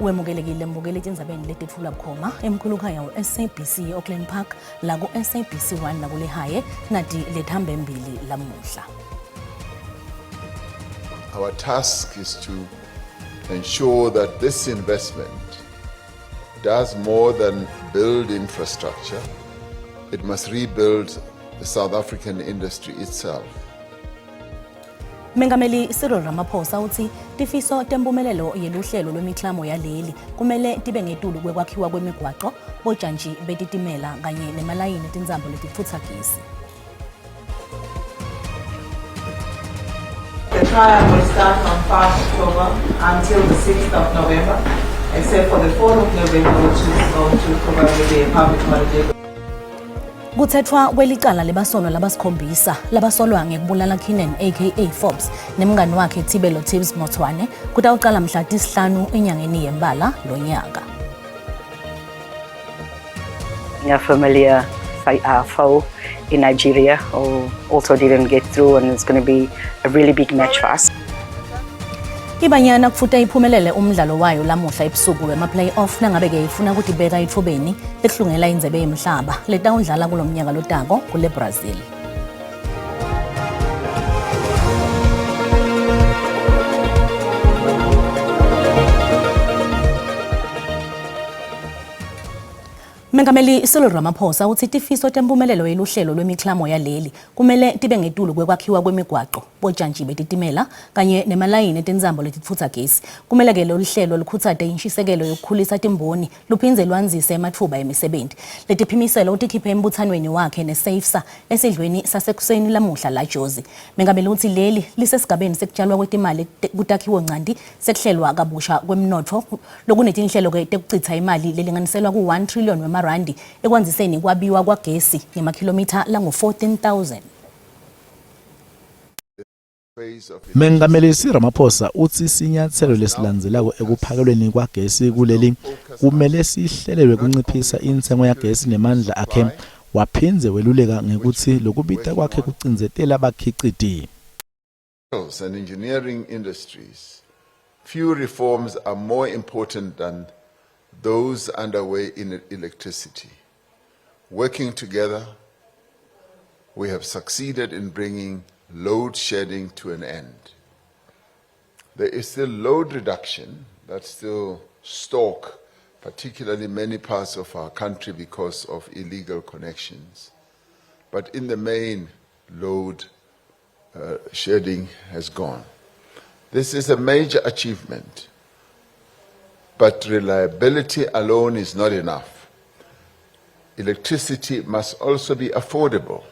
Wemukelekile mbukeli tindzabeni letitfula bukhoma emkhulukhaya SABC Auckland Park la ku SABC 1 na kulehaye nati lethambe mbili lamuhla. Our task is to ensure that this investment does more than build infrastructure. It must rebuild the South African industry itself. Mengameli Cyril Ramaphosa uthi tifiso tempumelelo yeluhlelo lwemiklamo yaleli kumele tibe ngetulu kwakhiwa kwemigwaqo bojantshi betitimela kanye nemalayini etindzambo letitfutsa gesi. The trial will start on 1st October until the 6th of November, except for the 4th of November, which is going to probably be a public holiday. Kuthethwa kwelicala lebasolwa labasikhombisa labasolwa ngekubulala Keenan aka Forbes nemngani wakhe Thibelo Tibbs Motwane kutawuqala mhla tisihlanu enyangeni yembala lonyaka. Familiar foe in Nigeria who also didn't get through, and it's going to be a really big match for us. Ibanyana kufuta iphumelele umdlalo wayo lamuhla ebusuku wema-playoff nangabe-ke ifuna ukuthi ibeka ethubeni lehlungela indzebe yemhlaba letawudlala kulomnyaka lotako kule Brazil. Mengameli Cyril Ramaphosa uthi tifiso tempumelelo yeluhlelo lwemiklamo yaleli kumele tibe ngetulu kwakhiwa kwemigwaqo bojantshi betitimela kanye nemalayini etindzambo letitfutsa gesi. Kumele ke lolu hlelo lukhutsate inshisekelo yokukhulisa timboni luphindze lwanzise ematfuba emisebenzi. Letiphimiselo utikhiphe embuthanweni wakhe neSAFSA esidlweni sasekuseni lamuhla la Jozi. Mengameli uthi leli lisesigabeni sekutshalwa kwetimali kutakhiwo ncanti sekuhlelwa kabusha kwemnotfo lokunetinhlelo ke tekuchitha imali lelinganiselwa ku 1 trillion randi ekwanziseni kwabiwa kwagesi ngemakhilomitha langu 14,000. Mengameli Ramaphosa uthi sinyathelo lesilandzelako ekuphakelweni kwagesi kuleli kumele sihlelelwe kunciphisa intsengo yagesi nemandla akhe waphindze weluleka ngekuthi lokubita kwakhe kucindzetela abakhiqidi. And engineering industries, few reforms are more important than those underway in electricity. Working together, we have succeeded in bringing load shedding to an end. There is still load reduction that's still stuck, particularly in many parts of our country because of illegal connections. But in the main, load shedding has gone. This is a major achievement. But reliability alone is not enough. Electricity must also be affordable.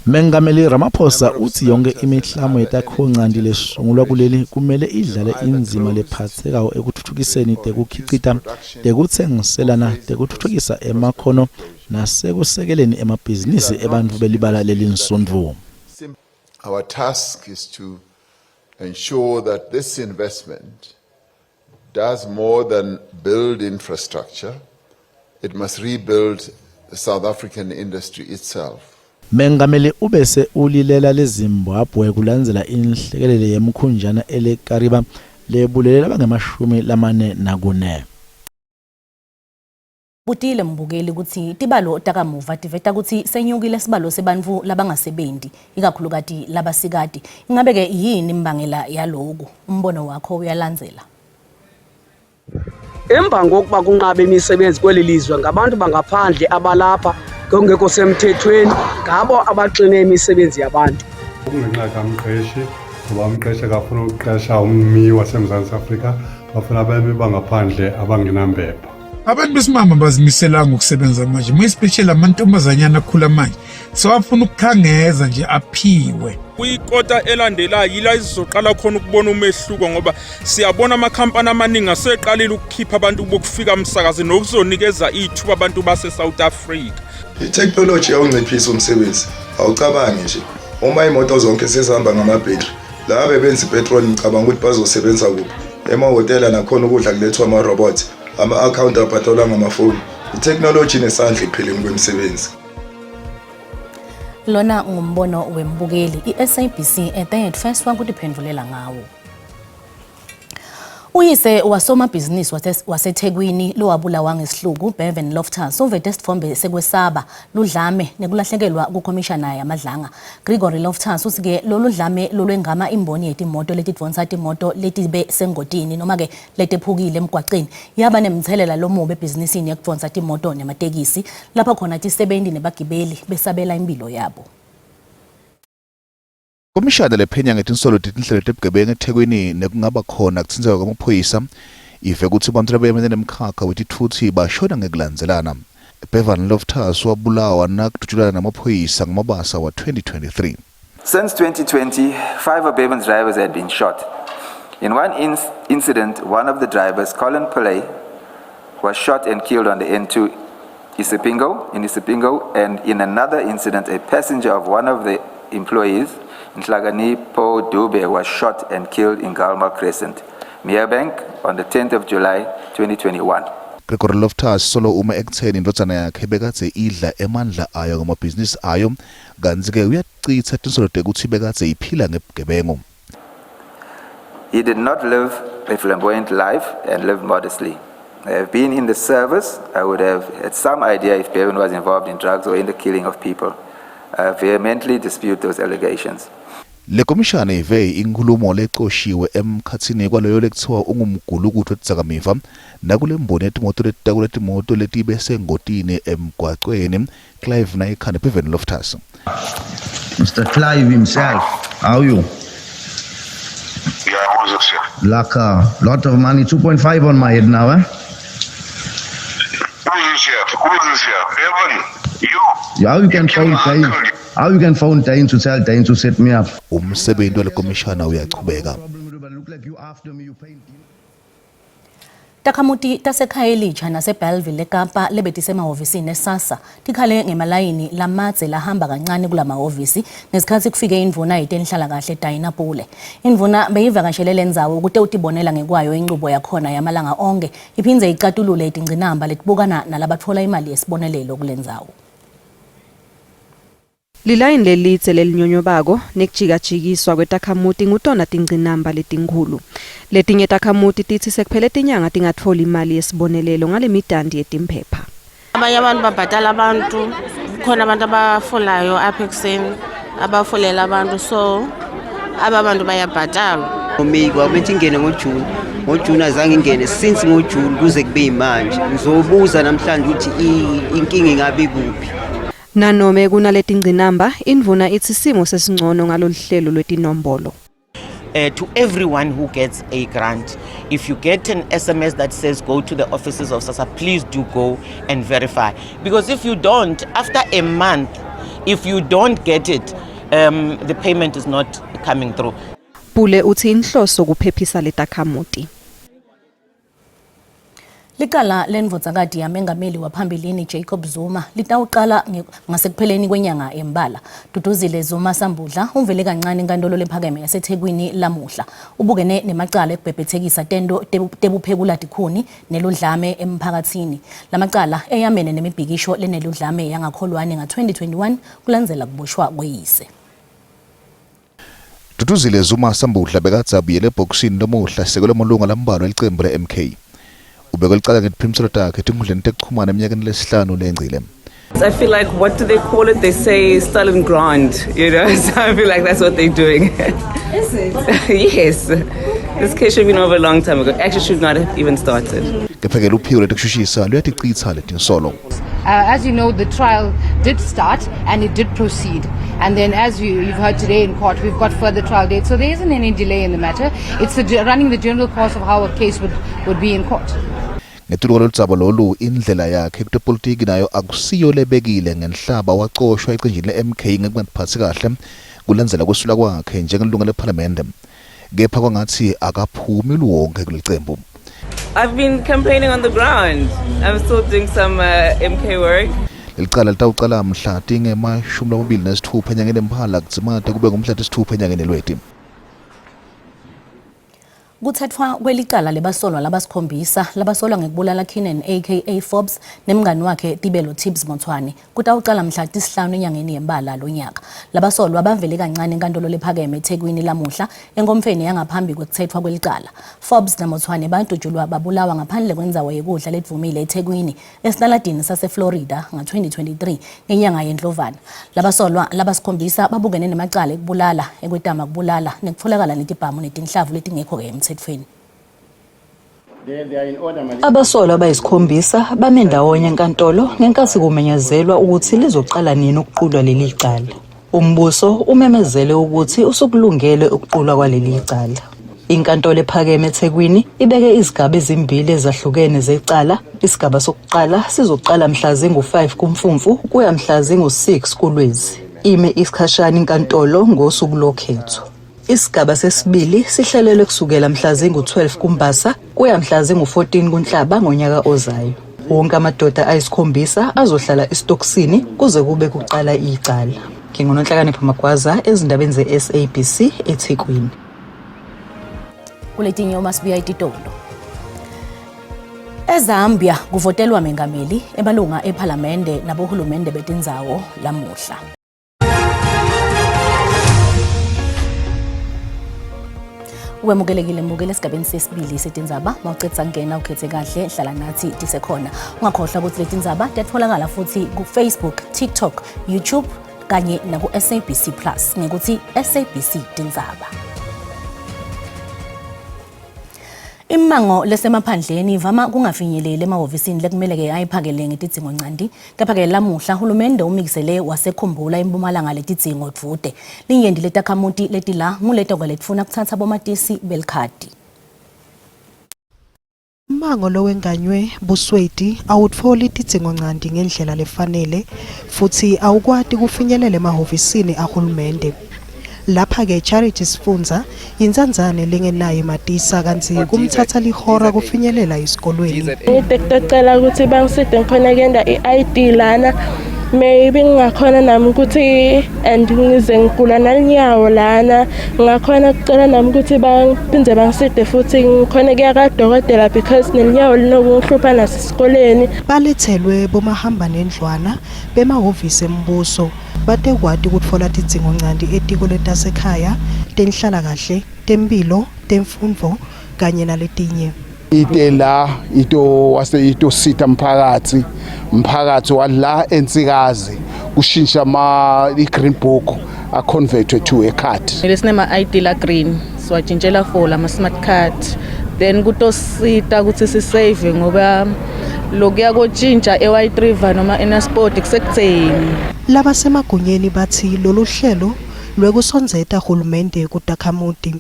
Mengameli Ramaphosa uthi yonke imiklamo yetakhiwo ncanti lesungulwa kuleli kumele idlale indzima lephathekayo ekuthuthukiseni tekukhicita, tekutsengiselana, tekuthuthukisa emakhono nasekusekeleni emabhizinisi ebantfu belibala lelinsundvu. Our task is to ensure that this investment does more than build infrastructure. It must rebuild the South African industry itself. Mengameli ubese ulilela leZimbabwe kulandzela inhlekelele yemkhunjana eleKariba lebulelela abangama-44. Butile mbukeli ukuthi tibalo takamuva tiveta ukuthi senyukile sibalo sebantfu labangasebenzi ikakhulukati labasikati. Ingabe ke yini imbangela yaloku? Umbono wakho uyalandzela. Emva ngokuba kunqabe imisebenzi kweli lizwe ngabantu bangaphandle abalapha ngokungekho semthethweni ngabo abaxine imisebenzi yabantu. Kungenxa kamqeshi ngoba umqeshi akafuna ukuqesha ummi waseMzantsi Afrika, bafuna abemi bangaphandle abangenambepha. Abantu besimama bazimiselanga ukusebenza manje, especially amantombazanyana akhula manje. So afuna ukukhangeza nje aphiwe. Kuyikota elandelayo yila izoqala khona ukubona umehluko ngoba siyabona amakhampani amaningi aseqalile ukukhipha abantu bokufika umsakazi nokuzonikeza ithuba abantu base South Africa. I-technology yawunciphisa umsebenzi awucabangi nje. Uma imoto zonke sezihamba ngamabhetri la bebenza ipetrol ngicabanga ukuthi bazosebenza kuphi. Emahotela nakhona ukudla kulethwa ama-robots, ama-account abhadalwa ngamafoni. I-technology nesandla ipheleni kwemisebenzi. Lona ngumbono wembukeli iSABC ethe first wakutiphendvulela ngawo. Uyise wasomabhizinisi waseThekwini lowabulawa ngesihluku Bevan Loftus uvete sithombe sekwesaba ludlame nekulahlekelwa kukomishana yamadlanga. Gregory Loftus usike lolu dlame lolwengama imboni yetimoto letidvonsa timoto letibe sengotini noma ke letephukile emgwaqeni yaba nemthelela lomubi ebhizinisini yekudvonsa timoto nematekisi lapho khona tisebenzi nebagibeli besabela impilo yabo. Komishana lephenya ngetinsolo tetinhlelo tebugebengu eThekwini nekungaba khona kutsinzeka kwamaphoyisa ive ukuthi abantu labeyamene nemkhakha wetithuthi bashona ngekulandzelana. Bevan Loftus wabulawa nakudutshulana namaphoyisa ngomabasa wa 2023. Since 2020, 5 of Bevan's drivers had been shot. In one incident, one of the drivers, Colin Pillay, was shot and killed on the N2 in Isipingo, and in another incident, a passenger of one of the employees, Nhlaganipo Dube, was shot and killed in Galmal Crescent, Merebank, on the 10th of July 2021. Gregory Loftus solo uma ekutheni indodana yakhe bekadze idla emandla ayo ngamabhizinisi ayo kanti ke uyacitha tinsolo tekuthi bekadze iphila ngebugebengu. He did not live a flamboyant life and lived modestly. I have been in the service. I would have had some idea if Bevan was involved in drugs or in the killing of people. I vehemently dispute those allegations. Le komishana ive inkulumo leqoshiwe emkhatsini kwaloyo lekuthiwa ungumgulukudu wetidzakamiva nakule mboni yetimoto letidakula timoto letibe sengotini emgwaqweni. Clive Naikhan, Bevan Loftus. Mr. Clive himself, how are you? Yeah, what's up, sir? Like a lot of money, 2.5 on my head now, eh? Who is this here? Bevan, you? Yeah, how you can phone Dane? How you can phone Dane to tell Dane to set me up? Umsebenzi wale komishana uyachubeka. Takhamuti tasekhaya elitsha naseBellville eKapa lebetise emahhovisini eSASSA tikhale ngemalayini lamadze lahamba kancane kulamahhovisi ngesikhathi kufike indvuna yetenhlalakahle Diana Pule. Indvuna beyivakashele lendzawo ukuthi utibonela ngekwayo inqubo yakhona yamalanga onke iphindze icatulule itingcinamba letibukana nalabatfola imali yesibonelelo kulendzawo. Lilayini lelitse lelinyonyobako nekujikajikiswa kwetakhamuti ngutona tingcinamba letinkhulu. Letinye takhamuti tithi sekuphele tinyanga tingatfoli imali yesibonelelo ngale midandi yetimphepha. Abanye abantu babhatala abantu, khona abantu abafolayo apha ekuseni, abafolela abantu, so aba bantu bayabhatalwa. Omi kwabethi ingene ngoJune. NgoJune azange ingene since ngoJune kuze kube imanje. Ngizobuza namhlanje ukuthi inkinga ingabe kuphi. Nanome kunaletingcinamba indvuna ithi simo sesingcono ngaloluhlelo lwetinombolo. To everyone who gets a grant, if you get an SMS that says go to the offices of SASSA, please do go and verify. Because if you don't, after a month, if you don't get it, the payment is not coming through. Pule uthi inhloso kuphephisa letakhamuti. Likala lenvodzakati yamengameli waphambilini Jacob Zuma litawuqala ngasekupheleni kwenyanga embala. Duduzile Zuma Sambudla uvele kancane enkantolo lephakeme yaseThekwini lamuhla. Ubukene nemacala ekubhebhethekisa tento tebuphekula tikhuni neludlame emphakatsini. Lamacala eyamene nemibhikisho leneludlame yangakholwane nga-2021 kulandzela kuboshwa kweyise. Duduzile Zuma Sambudla bekadze abuyele ebhokisini lomuhla sisekelo malunga lambalwa elicembu le-MK. Ubekolicala ngetiphimselo takhe tinkhundleni tekuchumana eminyakeni lesihlanu lengcile. I feel like, what do they call it? They say Stalin Grant, you know, so I feel like that's what they're doing. Is it? Yes. This case should have been over a long time ago. Actually, should not have even started. Kephekela uphiko letekushushisa luyaticitsa letinsolo. As you know, the trial did start and it did proceed. And then as you've heard today in court, we've got further trial dates. So there isn't any delay in the matter. It's running the general course of how a case would be in court. Ngetuluko loludzaba lolu indlela yakhe kutepolitiki nayo akusiyo lebekile ngenhlaba waqoshwa ecenjini le-MK ngekungaphathi kahle kulandzela kwesula kwakhe njengelunga lephalamende. Kepha kwangathi akaphumi luwonke kulicembu. I've been campaigning on the ground. I'm still doing some MK work. Lelicala litawucala mhla tingemashumi enyangeni emphala kudzimate kube ngumhla tisithupha enyangeni lweti. Kuthethwa kwelicala lebasolwa labasikhombisa labasolwa ngekubulala Keenan aka Forbes nemngani wakhe Tibelo Tibbs Montshwane kutawuqala mhla tisihlanu enyangeni yembala lonyaka. Labasolwa bavele kancane enkantolo lephakeme eThekwini lamuhla enkomfeni yangaphambi kwekuthethwa kwelicala. Forbes naMontshwane badutshulwa babulawa ngaphandle kwendzawo yekudla ledvumile eThekwini esitaladini sase-Florida nga-2023 ngenyanga yeNdlovana. Labasolwa labasikhombisa babukene nemacala ekubulala, ekwetama kubulala nekutfolakala netibhamu netinhlavu letingekho emthethweni. Abasolwa abayisikhombisa bame ndawonye enkantolo ngenkathi kumenyezelwa ukuthi lizoqala nini ukuqulwa leli cala. Umbuso umemezele ukuthi usukulungele ukuqulwa kwaleli cala. Inkantolo ephakeme eThekwini ibeke izigaba ezimbili ezahlukene zecala. Isigaba sokuqala sizoqala mhla zingu-5 kuMfumfu kuya mhla zingu-6 kuLwezi. Ime isikhashana inkantolo ngosuku lokhetho. Isigaba sesibili sihlelelwe kusukela mhla zingu-12 kuMbasa kuya mhla zingu-14 kuNhlaba ngonyaka ozayo. Wonke amadoda ayisikhombisa azohlala esitokisini kuze kube kuqala icala. NginguNonhlakanipho Magwaza ezindabeni ze-SABC eThekwini. Kuletinye umasibuya ititondo. EZambia kuvotelwa mengameli emalunga ePhalamende nabohulumende betindzawo lamuhla. Wemukelekile mbukele esigabeni sesibili setindzaba mawucedza ngena ukhethe kahle hlala nathi tisekhona. Ungakhohlwa ukuthi letindzaba tiyatfolakala futhi ku-Facebook, TikTok, YouTube kanye naku-SABC Plus ngekuthi SABC Tindzaba. Imango lesemaphandleni ivama kungafinyeleli emahhovisini lekumele ayiphakele ngetidzingo ncandi. Kepha-ke lamuhla hulumende umikisele wasekhumbula eMpumalanga letidzingo dvude. Linyendi letakhamuti letila nguleta letfuna kuthatha bomatisi belikhadi. Umango lo wenganywe Busweti awutfoli tidzingo ncandi ngendlela lefanele futhi awukwati kufinyelela emahhovisini ahulumende. Lapha-ke Charity Sifundza inzanzane lengenayo matisa kanti kumthatha lihora kufinyelela esikolweni. Ngicela ukuthi bangiside ngikhona kenda i-ID lana maybe ngingakhona nami ukuthi and ngize ngigula nalinyawo lana ngakhona kucela nami ukuthi bangiphinze bangiside futhi ngikhona kuya kadokotela because nelinyawo linokungihlupha nasesikoleni. Balethelwe bomahamba nendlwana bemahhovisi embuso batekwati ukutfola tidzingo ncandi etiko letasekhaya, tenhlala kahle, tempilo, temfundvo kanye naletinye. Itela ito sita mphakathi wala ensikazi kushintsha i-green book a converted to a card. Lesinema ID la green siwatshintshela for lama smart card then kutosita ukuthi sisave ngoba lokuya kotshintsha eWhite River noma eNasport kusekutheni. Laba semagunyeni bathi lolu hlelo lwekusonzeta hulumende kutakhamuti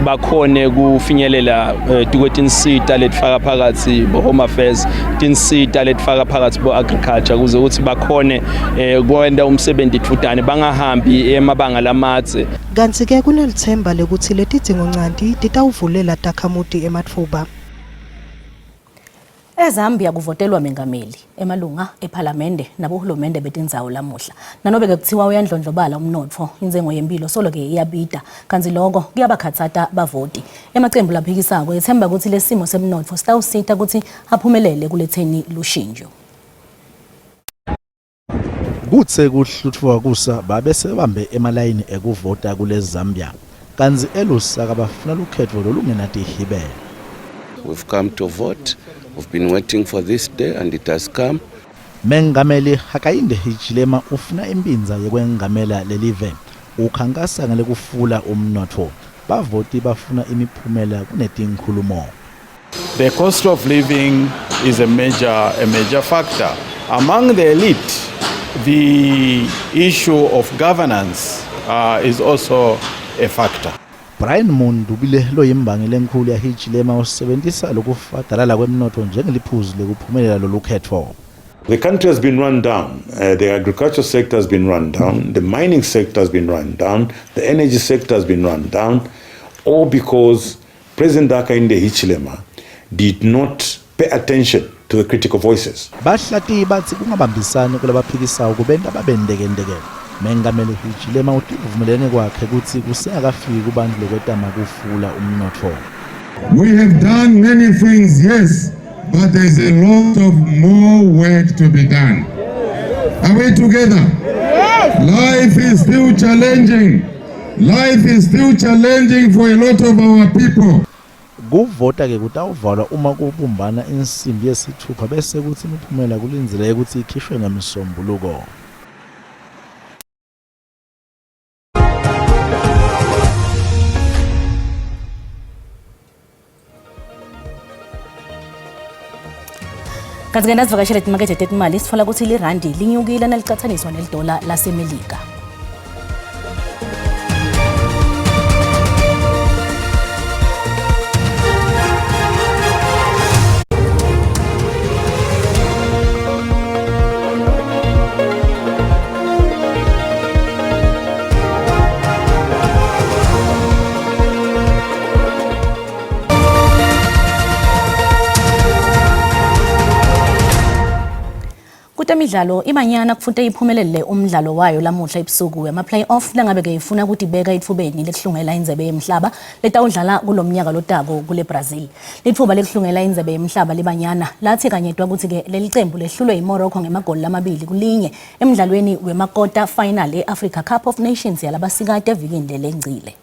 bakhone kufinyelela tikwetinsita letfaka phakathi bo-home affairs, tinsita letfaka phakathi bo-agriculture kuze ukuthi bakhone kwenda umsebenzi thutane bangahambi emabanga lamatse. Kanti-ke kunelithemba lekuthi letidzingo ncandi titawuvulela takhamuti ematfuba. EZambia kuvotelwa mengameli emalunga ePhalamende nabohulumende betindzawo lamuhla. Nanobe-ke kuthiwa uyandlondlobala umnotfo, inzengo yempilo solo-ke iyabida, kanti lokho kuyabakhatsata bavoti. Emacembu laphikisako ethemba ukuthi lesimo semnotfo sitawusita ukuthi aphumelele kuletheni lushintsho. Kutse kuhluthwa kusa babese bambe emalayini ekuvota kule Zambia. Kanzi elusaka bafuna lukhetho lolungenatihibele. We've come to vote. We've been waiting for this day and it has come. Mengameli Hakainde Hichilema ufuna impinza yekwengamela lelive. Ukhankasa ngale kufula umnotfo. Bavoti bafuna imiphumela kunetinkhulumo. The cost of living is a major factor. Among the elite, the issue of governance is also a factor. Brian Mundubile lo yimbangi lenkulu ya Hichilema usebenzisa lokufadalala kwemnotho njengeliphuzu lekuphumelela lolukhetho. The country has been run down. The agriculture sector has been run down. The mining sector has been run down. The energy sector has been run down. All because President Hakainde Hichilema did not pay attention to the critical voices. Bahlati bathi kungabambisani kulabaphikisa ukubenda babendekendeke. Mengameli Hichilema uthi uvumelene kwakhe ukuthi kusengakafiki kubantu lokwetama kufula umnotfo. We have done many things, yes, but there's a lot of more work to be done. Are we together? Yes. Life is still challenging. Life is still challenging for a lot of our people. Kuvota ke kutawuvalwa uma kubumbana insimbi yesithupha bese kuthi imiphumela kulindeleke ukuthi ikhishwe ngeMsombuluko. Kanti ke nasivakashele imakethe yetimali sithola ukuthi lirandi linyukile nalicathaniswa nedola laseMelika. Kutemidlalo iManyana kufunde iphumelele umdlalo wayo lamuhla ebusuku wema-playoff langabe ke ifuna ukuthi beka ithubeni lekuhlungela indzebe yemhlaba letawudlala kulomnyaka lotako kule Brazil. Lithuba lekuhlungela indzebe yemhlaba leManyana lathi kanyetwa ukuthi ke lelicembu lehlulwe iMorocco ngemagoli lamabili kulinye emidlalweni wemakota final eAfrica Cup of Nations yalabasikade evikini lengcile.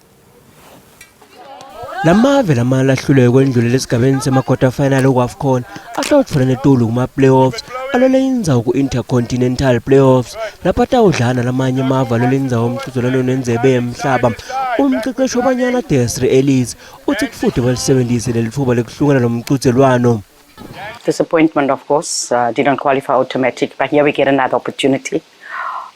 Lamave lamalahlulwe kwendlule esigabeni semakota final okwaFCON ahlotshwana netulu kuma playoffs alolenza ku Intercontinental Playoffs lapha tawudlana lamanye amava alolenza umqhudelwano nenzebe yemhlaba. Umqeqeshi wabanyana Desiree Ellis uthi kufuthi balisebenzise lelithuba lekuhlungela lomqhudelwano. Disappointment, of course, didn't qualify automatic, but here we get another opportunity.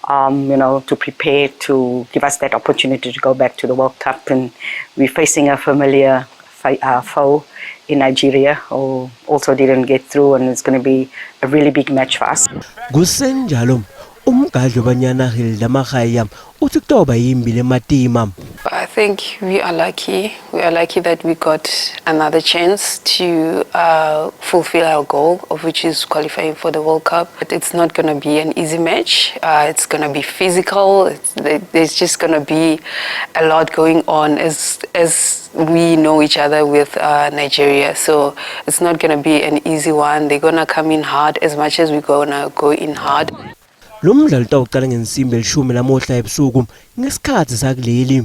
To prepare to give us that opportunity to go back to the World Cup, and we're facing a familiar foe in Nigeria who also didn't get through, and it's going to be a really big match for us. Kusenjalo umgadlo banyana Hilda Mahaya uthi kutoba yimbi lematima. I think we are lucky. We are lucky that we got another chance to fulfill our goal, of which is qualifying for the World Cup. But it's not going to be an easy match. It's going to be physical. There's just going to be a lot going on as we know each other with Nigeria. So it's not going to be an easy one. They're going to come in hard as much as we're going to go in hard. Lo mdlalo tawuqala ngensimbi elishumi lamuhla ebusuku ngesikhathi sakuleli.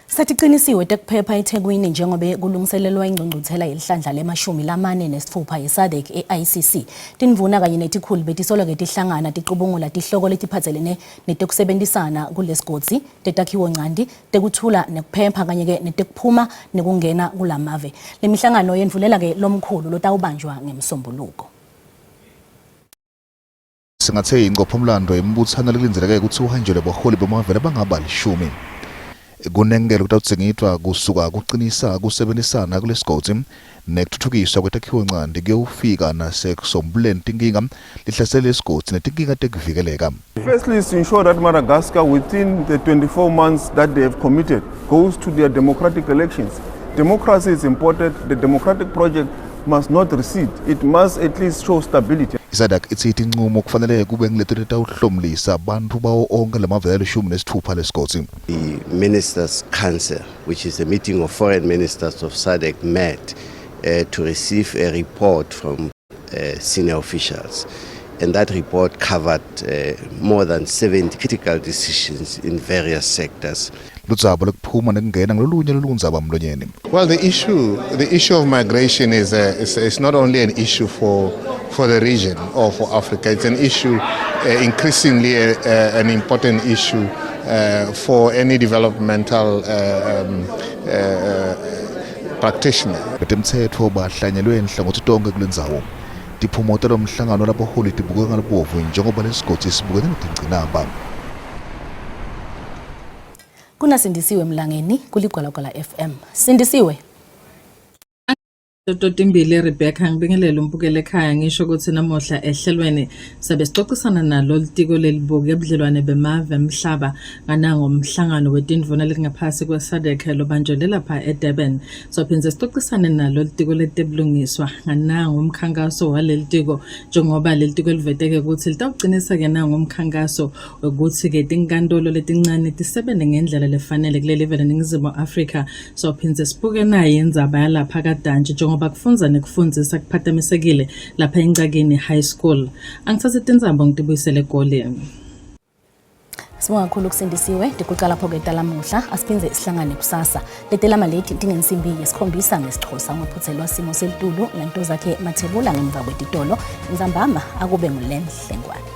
Satiqinisiwe tekuphepha eThekwini njengoba kulungiselelwa ingcungcuthela yelihlandla le-46 yeSADC e-ICC. Tinvuna kanye netikhulu betisolwa ngetihlangana tiqubungula tihloko letiphatselene netekusebenzisana kulesigodzi tetakhiwo ncandi tekuthula nekuphepha kanye ke netekuphuma nekungena kulamave. Lemihlangano yendvulela ke lomkhulu lotawubanjwa ngeMsombuluko. Singathe ingqophomlando embuthano lelinzeleke ukuthi uhanjelwe baholi bemavele bangaba 10. Kunengelo kutawutsengitwa kusuka kuqinisa kusebenzisana kulesigodzi nekuthuthukiswa kwetakhiwo ncandi kuyofika nasekusombuleni tinkinga lihlasele lesigodzi netinkinga tekuvikeleka. Firstly, is to ensure that Madagascar, within the 24 months that they have committed, goes to their democratic elections. Democracy is important. The democratic project must not recede. It must at least show stability. iSADC ithi inqumo kufanele kube ngilethe tawuhlomlisa abantu bawo onke lamavele 16 lesigodzi. The Ministers' Council, which is a meeting of foreign ministers of SADC, met to receive a report from senior officials. And that report covered more than 70 critical decisions in various sectors. Well, the issue of migration is not only an issue for the region or for Africa. It's an issue, increasingly an important issue for any developmental practitioner. Tiphumota lomhlangano labaholi tibuke ngalobovu njengoba lesigodzi sibukene notingcinamba. Kuna Sindisiwe Mlangeni kuligwalagwala FM. Sindisiwe Totimbili Rebecca ngibingelele umbukele ekhaya ngisho ukuthi namuhla ehlelweni sabe sixoxisana nalo litiko lelibuke ebudlelwane bemave emhlaba nganango umhlangano wetindvuna lelingaphasi kweSADC lobanjele lapha eDurban. Sophindze sixoxisane nalo litiko letebulungiswa nganango umkhankaso waleli tiko njengoba leli tiko liveteke ukuthi litawugcinisa ke nango umkhankaso ukuthi ke tinkantolo letincane tisebente ngendlela lefanele kuleli vele eNingizimu Afrika. Sophindze sibuke naye indzaba yalapha kaDantshi njengoba kufunza nekufundisa kuphakamisekile lapha eNcakeni High School. Angithathe tindzaba ngitibuyisele eGoleni. Sibonga kakhulu kusindisiwe ndikuqala pho ke lamuhla asiphinze isihlangane kusasa letelama lethi tingensimbi yesikhombisa ngesixhosa ngophuthelwa simo selitulu nento zakhe Mathebula ngemva kwetitolo Nzambama akube nguLemhle Ngwane.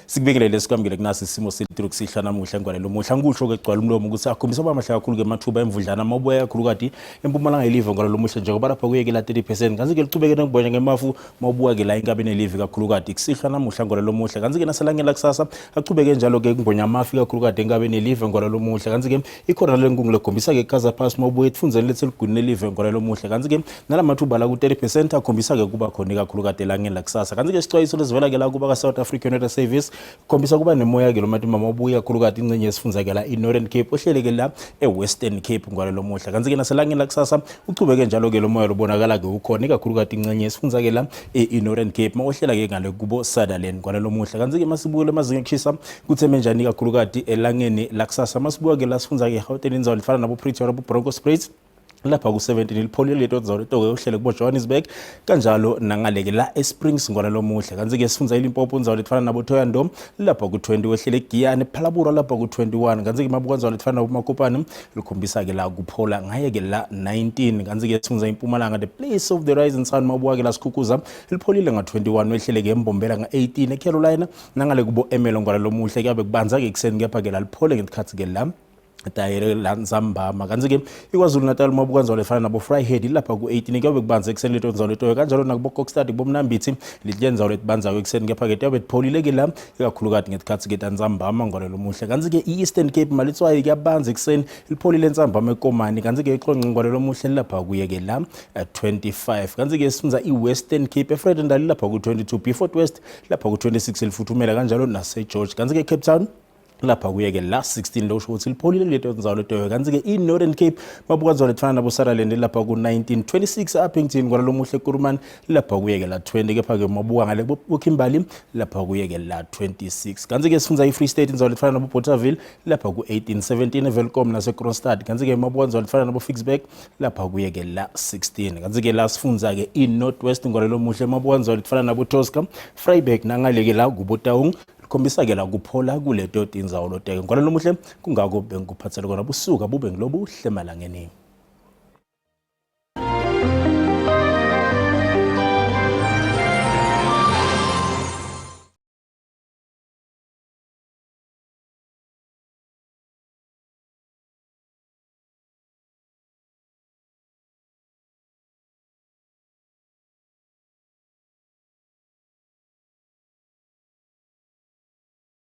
Sikubingelele sikwamukele kunasi isimo selitulu kusihla namuhla ngwane lo muhla ngisho ke gcwala umlomo ukuthi akhombisa amahle kakhulu ke mathuba emvudlana mabuya kakhulu kati empumalanga elive ngwane lo muhla njengoba lapha kuyeke la 30% kanzi ke lichubeke ngibonye ngemafu mabuya ke la inkabeni elive kakhulu kati kusihla namuhla ngwane lo muhla kanzi ke naselangela kusasa achubeke njalo ke ngibonye amafi kakhulu kati enkabeni elive ngwane lo muhla kanzi ke ikhona lenkungu lekhombisa ke kaza pass mabuya etfunzeni letselugune elive ngwane lo muhla kanzi ke nalamathuba la ku 30% akhombisa ke kuba khona kakhulu kati elangela kusasa kanzi ke isixwayiso lesivela ke la kuba ka South African Weather Service khombisa kuba nemoya ke lo mathi mama obuya kakhulu kati ingcenye esifunzakela iNorthern Cape ohleleke la eWestern Cape ngwalo lo muhla kanzi ke naselangela kusasa ucubeke njalo ke lo moya lobonakala ke ukhona kakhulu kati ingcenye esifunzakela eNorthern Cape mawehlela ke ngale kubo Sutherland ngwalo lo muhla kanzi ke masibukele amazinga ekushisa kutheme njani kakhulu kati elangeni la kusasa masibuka ke la sifunza ke Gauteng indzawo lifana nabo Pretoria nabo Bronkhortspruit lapha ku17 lipholile leto zawo uhlele kubo Johannesburg kanjalo nangaleke la eSprings ngwana lo muhla kanzi ke sifunza iLimpopo indzawo lefana nabo Thohoyandou lapha ku20 wehlele eGiyani Phalaborwa lapha ku21 kanzi ke Mabuka indzawo lefana nabo Makopane likhombisa ke la kuphola ngaye ke la 19 kanzi ke sifunza iMpumalanga the place of the rising sun Mabuka ke la Sikhukhuza lipholile nga21 wehlele ke eMbombela nga18 eCarolina nangale kubo Emelo ngwana lo muhla ke abe kubanza ke ekseni kepha ke la liphole ngesikhathi ke la Tayere Nzambama kanzi ke iKwaZulu Natal Mabuka indzawo lefana nabo Vryheid lapha ku18 kuyobe kubanza ekseni leto indzawo leto kanjalo nakubo Kokstad bomNambithi litye indzawo letibanza ekseni kepha ke yabe lipholile ke la ikakhulu kati ngesikhathi ke Nzambama ngalo lo muhla kanzi ke iEastern Cape malitswayi kuyabanza ekseni lipholile Nzambama eKomani kanzi ke iqonqe ngalo lo muhla lapha kuye ke la 25 kanzi ke sifunza iWestern Cape eFredendal lapha ku22 Beaufort West lapha ku26 lifuthumela kanjalo naseGeorge kanzi ke Cape Town lapha kuyeke la 16 lo ukuthi lipholile leto indzawo leto kanzi ke iNorthern Cape Mabuka indzawo lefana nabo Sutherland lapha ku19 26 Upington ngalo lo muhle eKuruman lapha kuyeke la 20 kepha ke Mabuka ngale boKimberley lapha kuyeke la 26 kanzi ke sifunza iFree State indzawo lefana nabo Bothaville lapha ku18 17 eVelkom naseKroonstad kanzi ke Mabuka indzawo lefana nabo Ficksburg lapha kuyeke la 16 kanzi ke la sifunza ke iNorthwest ngalo lo muhle Mabuka indzawo lefana nabo Tosca Vryburg nangale ke la kuBotaung khombisa ke la kuphola kuleto indzawo loteke ngalo lo muhle kungako bengikuphathele kona busuka bube ngilobuhle malangeni.